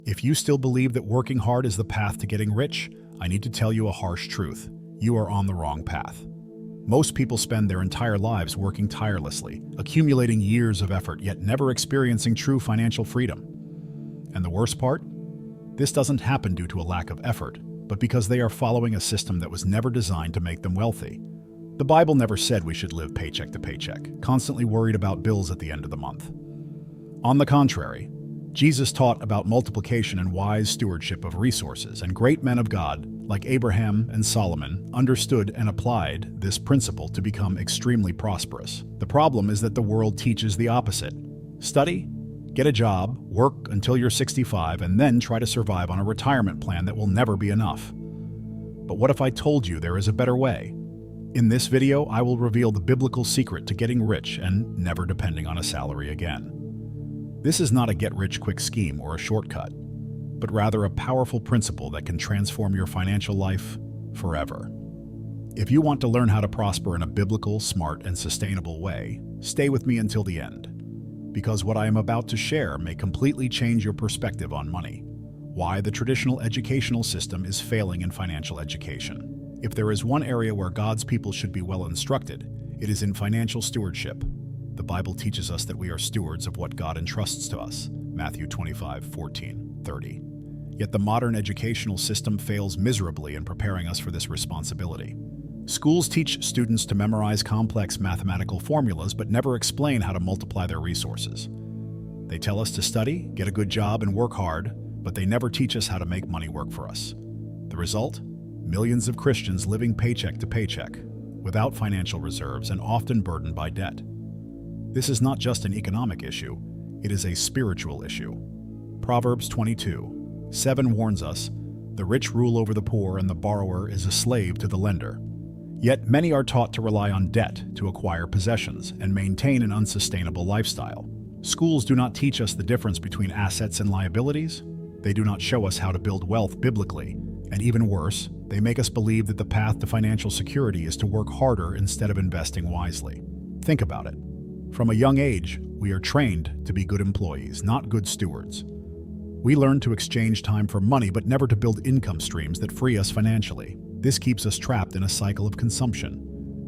If you still believe that working hard is the path to getting rich, I need to tell you a harsh truth. You are on the wrong path. Most people spend their entire lives working tirelessly, accumulating years of effort, yet never experiencing true financial freedom. And the worst part? This doesn't happen due to a lack of effort, but because they are following a system that was never designed to make them wealthy. The Bible never said we should live paycheck to paycheck, constantly worried about bills at the end of the month. On the contrary, Jesus taught about multiplication and wise stewardship of resources, and great men of God, like Abraham and Solomon, understood and applied this principle to become extremely prosperous. The problem is that the world teaches the opposite. Study, get a job, work until you're 65, and then try to survive on a retirement plan that will never be enough. But what if I told you there is a better way? In this video, I will reveal the biblical secret to getting rich and never depending on a salary again. This is not a get-rich-quick scheme or a shortcut, but rather a powerful principle that can transform your financial life forever. If you want to learn how to prosper in a biblical, smart, and sustainable way, stay with me until the end, because what I am about to share may completely change your perspective on money. Why the traditional educational system is failing in financial education. If there is one area where God's people should be well instructed, it is in financial stewardship. The Bible teaches us that we are stewards of what God entrusts to us, Matthew 25:14-30. Yet the modern educational system fails miserably in preparing us for this responsibility. Schools teach students to memorize complex mathematical formulas but never explain how to multiply their resources. They tell us to study, get a good job, and work hard, but they never teach us how to make money work for us. The result? Millions of Christians living paycheck to paycheck, without financial reserves and often burdened by debt. This is not just an economic issue, it is a spiritual issue. Proverbs 22:7 warns us, "The rich rule over the poor, and the borrower is a slave to the lender." Yet many are taught to rely on debt to acquire possessions and maintain an unsustainable lifestyle. Schools do not teach us the difference between assets and liabilities. They do not show us how to build wealth biblically, and even worse, they make us believe that the path to financial security is to work harder instead of investing wisely. Think about it. From a young age, we are trained to be good employees, not good stewards. We learn to exchange time for money, but never to build income streams that free us financially. This keeps us trapped in a cycle of consumption,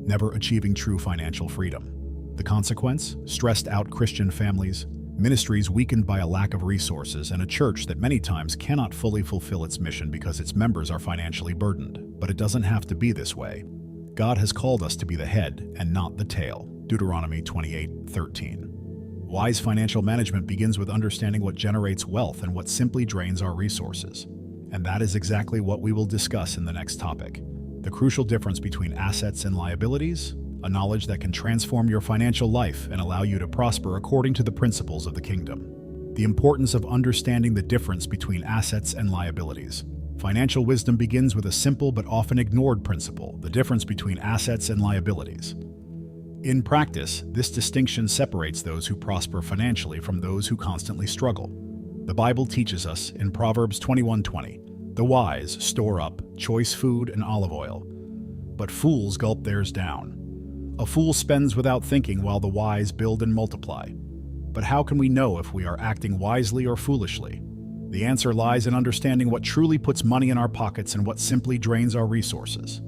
never achieving true financial freedom. The consequence? Stressed out Christian families, ministries weakened by a lack of resources, and a church that many times cannot fully fulfill its mission because its members are financially burdened. But it doesn't have to be this way. God has called us to be the head and not the tail. Deuteronomy 28:13. Wise financial management begins with understanding what generates wealth and what simply drains our resources. And that is exactly what we will discuss in the next topic. The crucial difference between assets and liabilities, a knowledge that can transform your financial life and allow you to prosper according to the principles of the kingdom. The importance of understanding the difference between assets and liabilities. Financial wisdom begins with a simple but often ignored principle, the difference between assets and liabilities. In practice, this distinction separates those who prosper financially from those who constantly struggle. The Bible teaches us in Proverbs 21:20, "The wise store up choice food and olive oil, but fools gulp theirs down. A fool spends without thinking while the wise build and multiply." But how can we know if we are acting wisely or foolishly? The answer lies in understanding what truly puts money in our pockets and what simply drains our resources.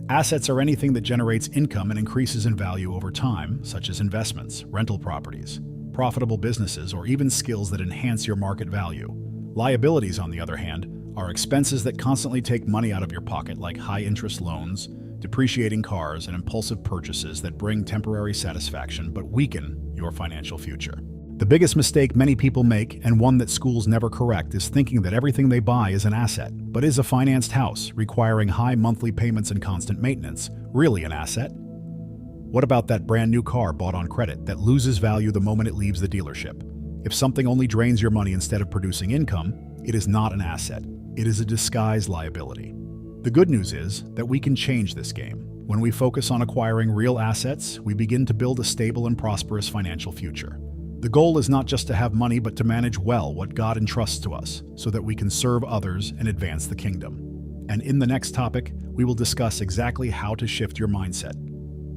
Assets are anything that generates income and increases in value over time, such as investments, rental properties, profitable businesses, or even skills that enhance your market value. Liabilities, on the other hand, are expenses that constantly take money out of your pocket, like high-interest loans, depreciating cars, and impulsive purchases that bring temporary satisfaction but weaken your financial future. The biggest mistake many people make, and one that schools never correct, is thinking that everything they buy is an asset. But is a financed house, requiring high monthly payments and constant maintenance, really an asset? What about that brand new car bought on credit that loses value the moment it leaves the dealership? If something only drains your money instead of producing income, it is not an asset. It is a disguised liability. The good news is that we can change this game. When we focus on acquiring real assets, we begin to build a stable and prosperous financial future. The goal is not just to have money, but to manage well what God entrusts to us, so that we can serve others and advance the kingdom. And in the next topic, we will discuss exactly how to shift your mindset.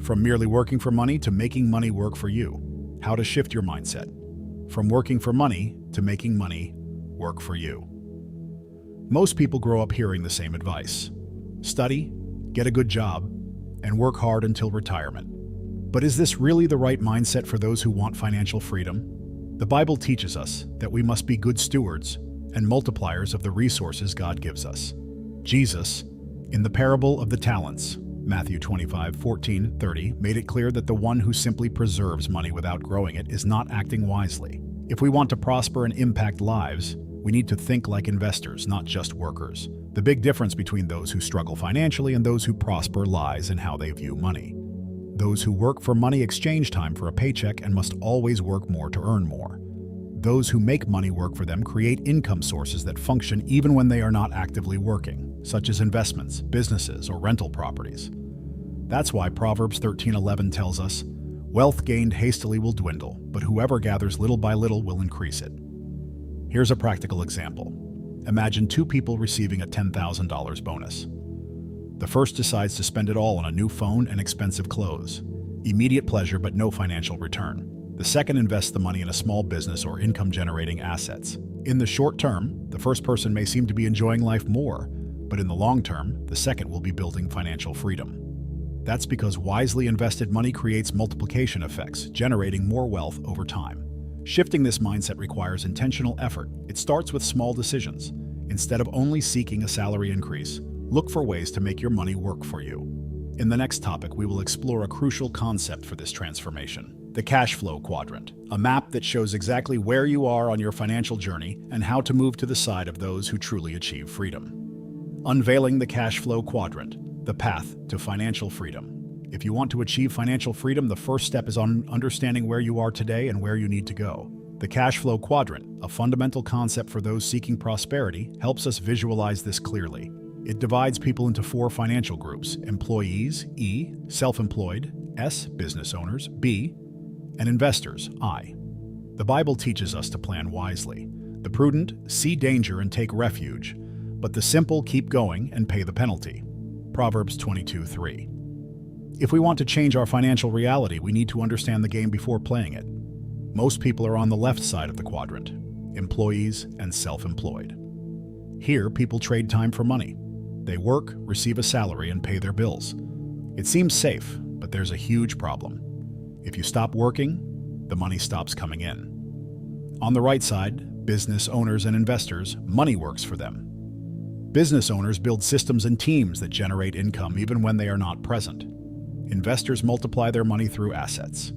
From merely working for money to making money work for you. How to shift your mindset. From working for money to making money work for you. Most people grow up hearing the same advice. Study, get a good job, and work hard until retirement. But is this really the right mindset for those who want financial freedom? The Bible teaches us that we must be good stewards and multipliers of the resources God gives us. Jesus, in the parable of the talents, Matthew 25:14-30, made it clear that the one who simply preserves money without growing it is not acting wisely. If we want to prosper and impact lives, we need to think like investors, not just workers. The big difference between those who struggle financially and those who prosper lies in how they view money. Those who work for money exchange time for a paycheck and must always work more to earn more. Those who make money work for them create income sources that function even when they are not actively working, such as investments, businesses, or rental properties. That's why Proverbs 13:11 tells us, "Wealth gained hastily will dwindle, but whoever gathers little by little will increase it." Here's a practical example. Imagine two people receiving a $10,000 bonus. The first decides to spend it all on a new phone and expensive clothes. Immediate pleasure but no financial return. The second invests the money in a small business or income-generating assets. In the short term, the first person may seem to be enjoying life more, but in the long term, the second will be building financial freedom. That's because wisely invested money creates multiplication effects, generating more wealth over time. Shifting this mindset requires intentional effort. It starts with small decisions. Instead of only seeking a salary increase, look for ways to make your money work for you. In the next topic, we will explore a crucial concept for this transformation: the cash flow quadrant, a map that shows exactly where you are on your financial journey and how to move to the side of those who truly achieve freedom. Unveiling the cash flow quadrant, the path to financial freedom. If you want to achieve financial freedom, the first step is on understanding where you are today and where you need to go. The cash flow quadrant, a fundamental concept for those seeking prosperity, helps us visualize this clearly. It divides people into 4 financial groups: employees, E; self-employed, S; business owners, B; and investors, I. The Bible teaches us to plan wisely. The prudent see danger and take refuge, but the simple keep going and pay the penalty. Proverbs 22:3. If we want to change our financial reality, we need to understand the game before playing it. Most people are on the left side of the quadrant: employees and self-employed. Here, people trade time for money. They work, receive a salary, and pay their bills. It seems safe, but there's a huge problem. If you stop working, the money stops coming in. On the right side, business owners and investors, money works for them. Business owners build systems and teams that generate income even when they are not present. Investors multiply their money through assets.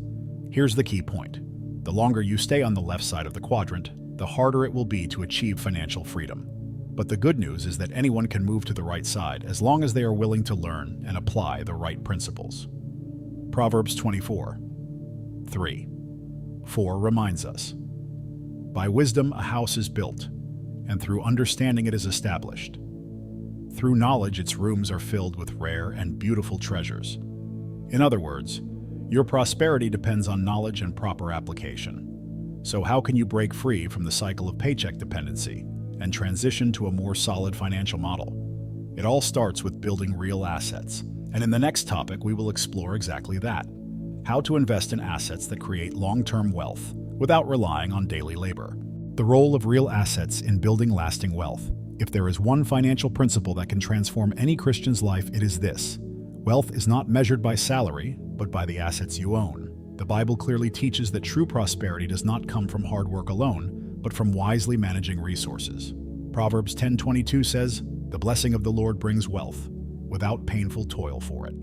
Here's the key point: the longer you stay on the left side of the quadrant, the harder it will be to achieve financial freedom. But the good news is that anyone can move to the right side as long as they are willing to learn and apply the right principles. Proverbs 24:3-4 reminds us, "By wisdom a house is built, and through understanding it is established. Through knowledge its rooms are filled with rare and beautiful treasures." In other words, your prosperity depends on knowledge and proper application. So how can you break free from the cycle of paycheck dependency and transition to a more solid financial model? It all starts with building real assets. And in the next topic, we will explore exactly that: how to invest in assets that create long-term wealth without relying on daily labor. The role of real assets in building lasting wealth. If there is one financial principle that can transform any Christian's life, it is this: wealth is not measured by salary, but by the assets you own. The Bible clearly teaches that true prosperity does not come from hard work alone, but from wisely managing resources. Proverbs 10:22 says, "The blessing of the Lord brings wealth, without painful toil for it."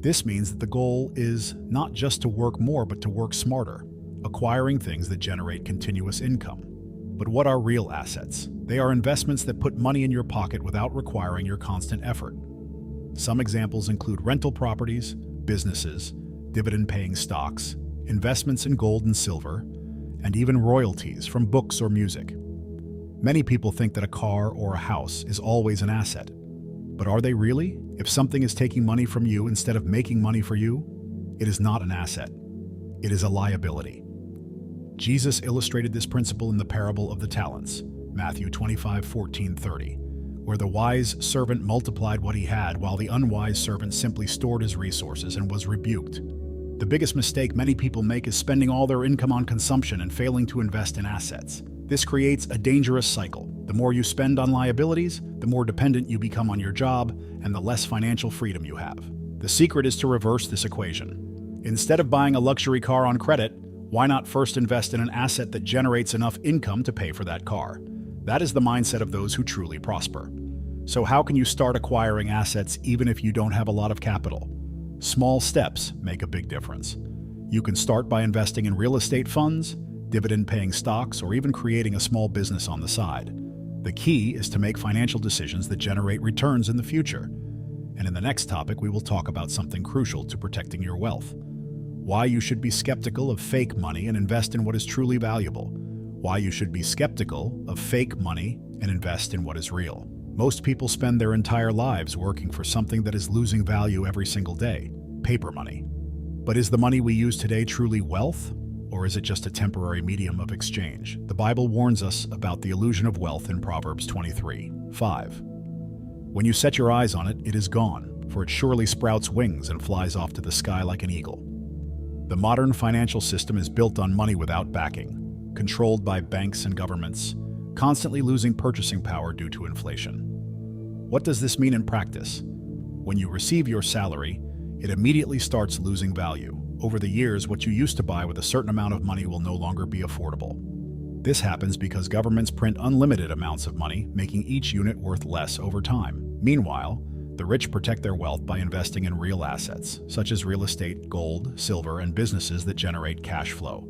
This means that the goal is not just to work more, but to work smarter, acquiring things that generate continuous income. But what are real assets? They are investments that put money in your pocket without requiring your constant effort. Some examples include rental properties, businesses, dividend-paying stocks, investments in gold and silver, and even royalties from books or music. Many people think that a car or a house is always an asset. But are they really? If something is taking money from you instead of making money for you, it is not an asset. It is a liability. Jesus illustrated this principle in the parable of the talents, Matthew 25:14-30, where the wise servant multiplied what he had while the unwise servant simply stored his resources and was rebuked. The biggest mistake many people make is spending all their income on consumption and failing to invest in assets. This creates a dangerous cycle. The more you spend on liabilities, the more dependent you become on your job, and the less financial freedom you have. The secret is to reverse this equation. Instead of buying a luxury car on credit, why not first invest in an asset that generates enough income to pay for that car? That is the mindset of those who truly prosper. So how can you start acquiring assets even if you don't have a lot of capital? Small steps make a big difference. You can start by investing in real estate funds, dividend-paying stocks, or even creating a small business on the side. The key is to make financial decisions that generate returns in the future. And in the next topic, we will talk about something crucial to protecting your wealth. Why you should be skeptical of fake money and invest in what is truly valuable. Why you should be skeptical of fake money and invest in what is real. Most people spend their entire lives working for something that is losing value every single day, paper money. But is the money we use today truly wealth? Or is it just a temporary medium of exchange? The Bible warns us about the illusion of wealth in Proverbs 23:5. When you set your eyes on it, it is gone, for it surely sprouts wings and flies off to the sky like an eagle. The modern financial system is built on money without backing, controlled by banks and governments, constantly losing purchasing power due to inflation. What does this mean in practice? When you receive your salary, it immediately starts losing value. Over the years, what you used to buy with a certain amount of money will no longer be affordable. This happens because governments print unlimited amounts of money, making each unit worth less over time. Meanwhile, the rich protect their wealth by investing in real assets, such as real estate, gold, silver, and businesses that generate cash flow.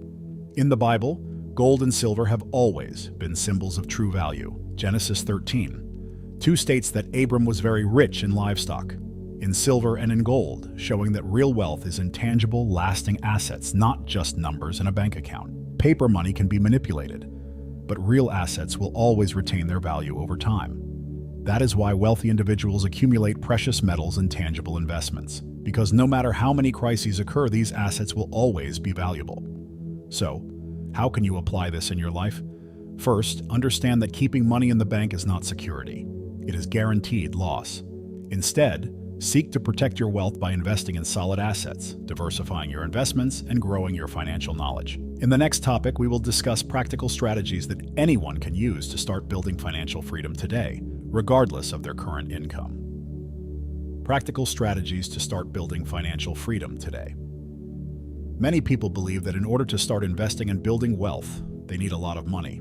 In the Bible, gold and silver have always been symbols of true value. Genesis 13:2 states that Abram was very rich in livestock, in silver and in gold, showing that real wealth is intangible, lasting assets, not just numbers in a bank account. Paper money can be manipulated, but real assets will always retain their value over time. That is why wealthy individuals accumulate precious metals and tangible investments, because no matter how many crises occur, these assets will always be valuable. So, how can you apply this in your life? First, understand that keeping money in the bank is not security. It is guaranteed loss. Instead, seek to protect your wealth by investing in solid assets, diversifying your investments, and growing your financial knowledge. In the next topic, we will discuss practical strategies that anyone can use to start building financial freedom today, regardless of their current income. Practical strategies to start building financial freedom today. Many people believe that in order to start investing and building wealth, they need a lot of money.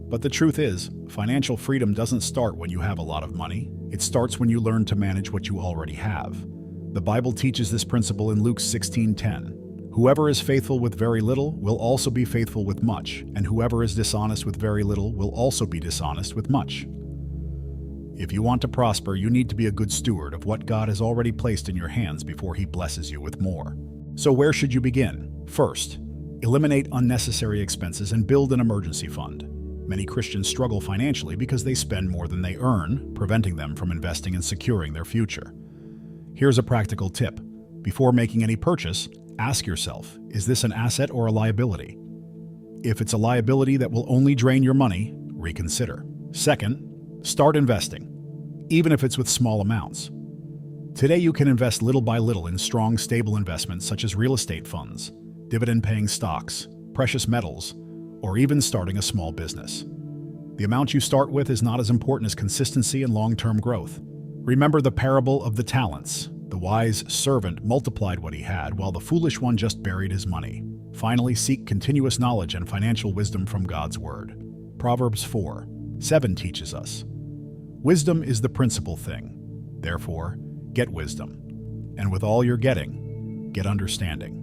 But the truth is, financial freedom doesn't start when you have a lot of money. It starts when you learn to manage what you already have. The Bible teaches this principle in Luke 16:10. Whoever is faithful with very little will also be faithful with much, and whoever is dishonest with very little will also be dishonest with much. If you want to prosper, you need to be a good steward of what God has already placed in your hands before He blesses you with more. So where should you begin? First, eliminate unnecessary expenses and build an emergency fund. Many Christians struggle financially because they spend more than they earn, preventing them from investing and securing their future. Here's a practical tip. Before making any purchase, ask yourself, is this an asset or a liability? If it's a liability that will only drain your money, reconsider. Second, start investing, even if it's with small amounts. Today you can invest little by little in strong, stable investments such as real estate funds, dividend-paying stocks, precious metals, or even starting a small business. The amount you start with is not as important as consistency and long-term growth. Remember the parable of the talents. The wise servant multiplied what he had, while the foolish one just buried his money. Finally, seek continuous knowledge and financial wisdom from God's Word. Proverbs 4:7 teaches us, "Wisdom is the principal thing. Therefore, get wisdom. And with all you're getting, get understanding."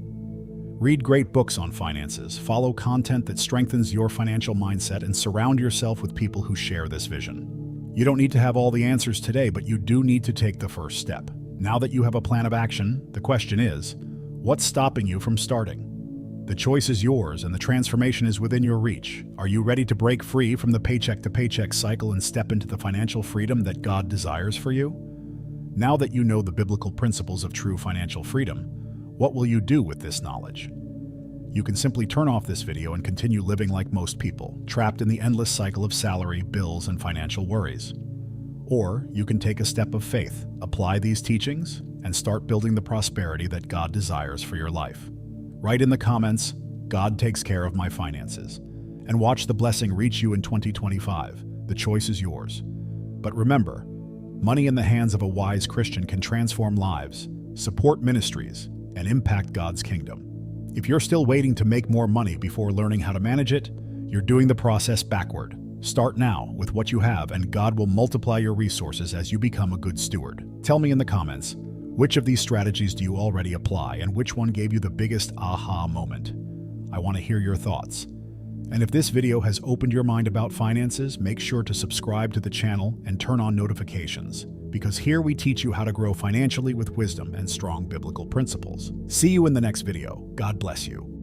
Read great books on finances, follow content that strengthens your financial mindset, and surround yourself with people who share this vision. You don't need to have all the answers today, but you do need to take the first step. Now that you have a plan of action, the question is, what's stopping you from starting? The choice is yours and the transformation is within your reach. Are you ready to break free from the paycheck to paycheck cycle and step into the financial freedom that God desires for you? Now that you know the biblical principles of true financial freedom, what will you do with this knowledge? You can simply turn off this video and continue living like most people, trapped in the endless cycle of salary, bills, and financial worries. Or you can take a step of faith, apply these teachings, and start building the prosperity that God desires for your life. Write in the comments, "God takes care of my finances," and watch the blessing reach you in 2025. The choice is yours. But remember, money in the hands of a wise Christian can transform lives, support ministries, and impact God's kingdom. If you're still waiting to make more money before learning how to manage it, you're doing the process backward. Start now with what you have, and God will multiply your resources as you become a good steward. Tell me in the comments, which of these strategies do you already apply, and which one gave you the biggest aha moment? I want to hear your thoughts. And if this video has opened your mind about finances, make sure to subscribe to the channel and turn on notifications, because here we teach you how to grow financially with wisdom and strong biblical principles. See you in the next video. God bless you.